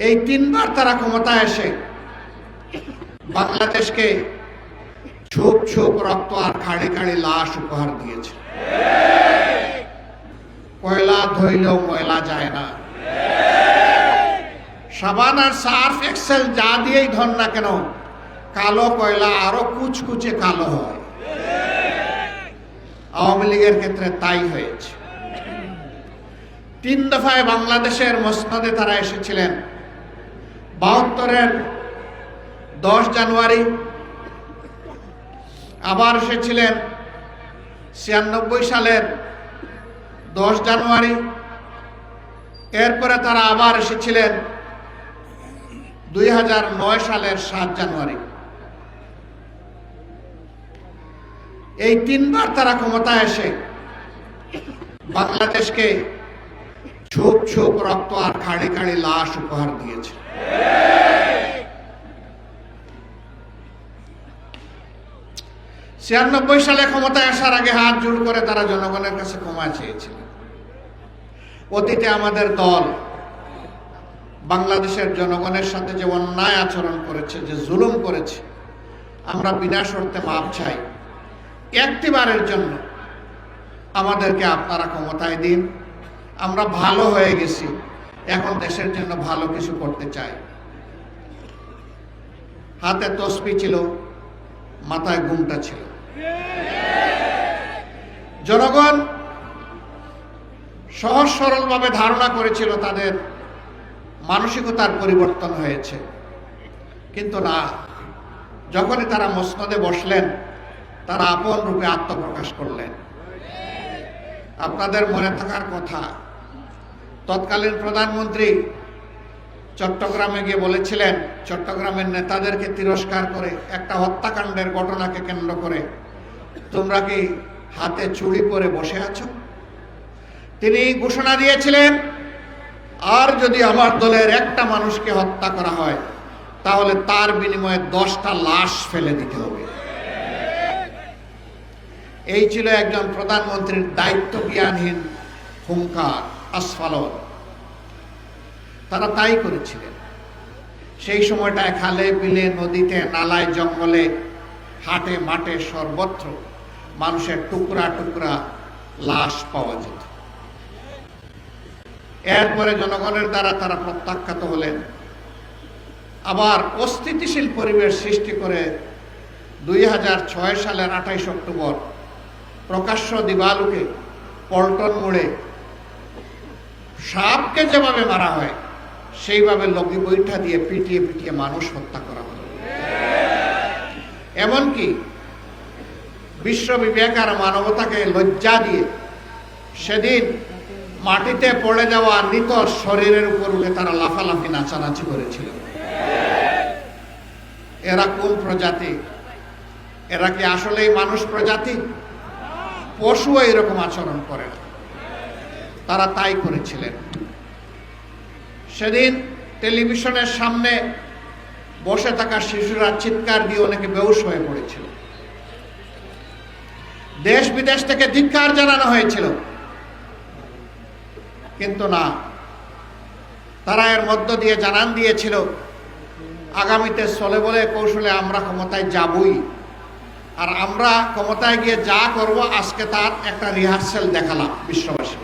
এই তিনবার তারা ক্ষমতায় এসে বাংলাদেশকে ছোপ ছোপ রক্ত আর খাড়ি খাড়ি লাশ উপহার দিয়েছে। কয়লা ধইলেও ময়লা যায় না। সাবান আর সার্ফ এক্সেল যা দিয়েই ধর না কেন, কালো কয়লা আরো কুচকুচে কালো হয়। আওয়ামী লীগের ক্ষেত্রে তাই হয়েছে। 3 দফায় বাংলাদেশের মসনদে তারা এসেছিলেন। 72-এর 10 জানুয়ারি, আবার এসেছিলেন 96 সালের 10 জানুয়ারি, এরপরে তারা আবার এসেছিলেন 2009 সালের 7 জানুয়ারি। এই তিনবার তারা ক্ষমতায় এসে বাংলাদেশকে ছোপ ছোপ রক্ত আর খাড়ি খাড়ি লাশ উপহার দিয়েছে। ছিয়ানব্বই সালে ক্ষমতায় আসার আগে হাত জোড় করে তারা জনগণের কাছে ক্ষমা চেয়েছিল। অতীতে আমাদের দল বাংলাদেশের জনগণের সাথে যে অন্যায় আচরণ করেছে, যে জুলুম করেছে, আমরা বিনা শর্তে মাপ চাই। একটিবারের জন্য আমাদেরকে আপনারা ক্ষমতায় দিন। আমরা ভালো হয়ে গেছি, এখন দেশের জন্য ভালো কিছু করতে চাই। হাতে তসবি ছিল, মাথায় ঘুমটা ছিল। জনগণ সহজ সরলভাবে ধারণা করেছিল তাদের মানসিকতার পরিবর্তন হয়েছে, কিন্তু না। যখনই তারা মসনদে বসলেন, তারা আপন রূপে আত্মপ্রকাশ করলেন। আপনাদের মনে থাকার কথা, তৎকালীন প্রধানমন্ত্রী চট্টগ্রামে গিয়ে বলেছিলেন, চট্টগ্রামের নেতাদেরকে তিরস্কার করে, একটা হত্যাকাণ্ডের ঘটনাকে কেন্দ্র করে, তোমরা কি হাতে চুড়ি পরে বসে আছো? তিনি ঘোষণা দিয়েছিলেন, আর যদি আমার দলের একটা মানুষকে হত্যা করা হয়, তাহলে তার বিনিময়ে 10টা লাশ ফেলে দিতে হবে। এই ছিল একজন প্রধানমন্ত্রীর দায়িত্ব জ্ঞানহীন হুঙ্কার, আস্ফালন। তারা তাই করেছিলেন। সেই সময়টায় খালে বিলে, নদীতে, নালায়, জঙ্গলে, হাটে মাঠে সর্বত্র মানুষের টুকরা টুকরা লাশ পাওয়া যেত। এরপরে জনগণের দ্বারা তারা প্রত্যাখ্যাত হলেন। আবার অস্থিতিশীল পরিবেশ সৃষ্টি করে 2006 সালের 28 অক্টোবর প্রকাশ্য দিবালোকে পল্টন মোড়ে সাপকে যেভাবে মারা হয়, সেইভাবে লগি বৈঠা দিয়ে পিটিয়ে পিটিয়ে মানুষ হত্যা করা হলো। এমনকি বিশ্ব বিবেক আর মানবতাকে লজ্জা দিয়ে সেদিন মাটিতে পড়ে যাওয়া নিত শরীরের উপর উঠে তারা লাফালাফি নাচানাচি করেছিল। এরা কোন প্রজাতি? এরা কি আসলেই মানুষ প্রজাতি? পশুও এরকম আচরণ করে না। তারা তাই করেছিলেন। সেদিন টেলিভিশনের সামনে বসে থাকা শিশুরা চিৎকার দিয়ে অনেকে বেহুশ হয়ে পড়েছিল। দেশ বিদেশ থেকে ধিক্কার জানানো হয়েছিল, কিন্তু না, তারা এর মধ্য দিয়ে জানান দিয়েছিল, আগামীতে চলে বলে কৌশলে আমরা ক্ষমতায় যাবই, আর আমরা ক্ষমতায় গিয়ে যা করব আজকে তার একটা রিহার্সাল দেখালাম বিশ্ববাসী।